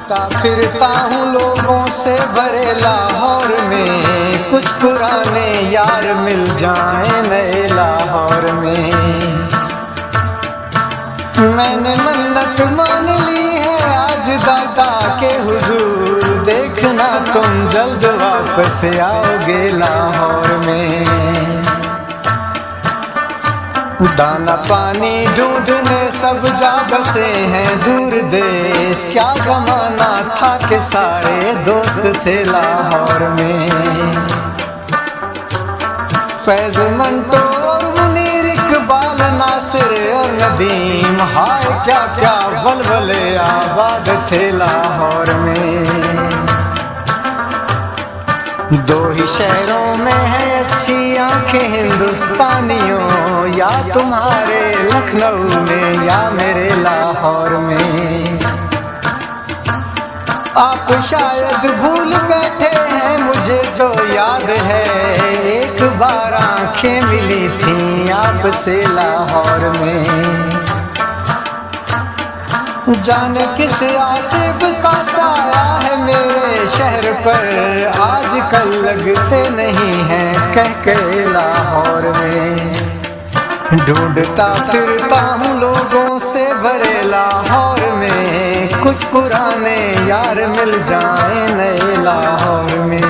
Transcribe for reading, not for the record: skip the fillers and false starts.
फिरता हूँ लोगों से भरे लाहौर में, कुछ पुराने यार मिल जाएं नए लाहौर में। मैंने मन्नत मान ली है आज दाता के हुजूर, देखना तुम जल्द वापस आओगे लाहौर में। दाना पानी ढूंढने सब जा बसे हैं दूर देश, क्या जमाना था कि सारे दोस्त थे लाहौर में। फैज मंटो और मुनीर, इकबाल, नासिर और नदीम, हाय क्या क्या वलवले आबाद थे लाहौर में। दो ही शहरों में है अच्छी आंखें हिंदुस्तानियों, या तुम्हारे लखनऊ में या मेरे लाहौर में। आप शायद भूल बैठे हैं, मुझे तो याद है एक बार आंखें मिली थीं आपसे लाहौर में। जाने किस आसिफ का साया है मेरे शहर पर, आजकल लगते नहीं हैं कह के लाहौर में। ढूंढता फिरता हूँ लोगों से भरे लाहौर में, कुछ पुराने यार मिल जाएं नए लाहौर में।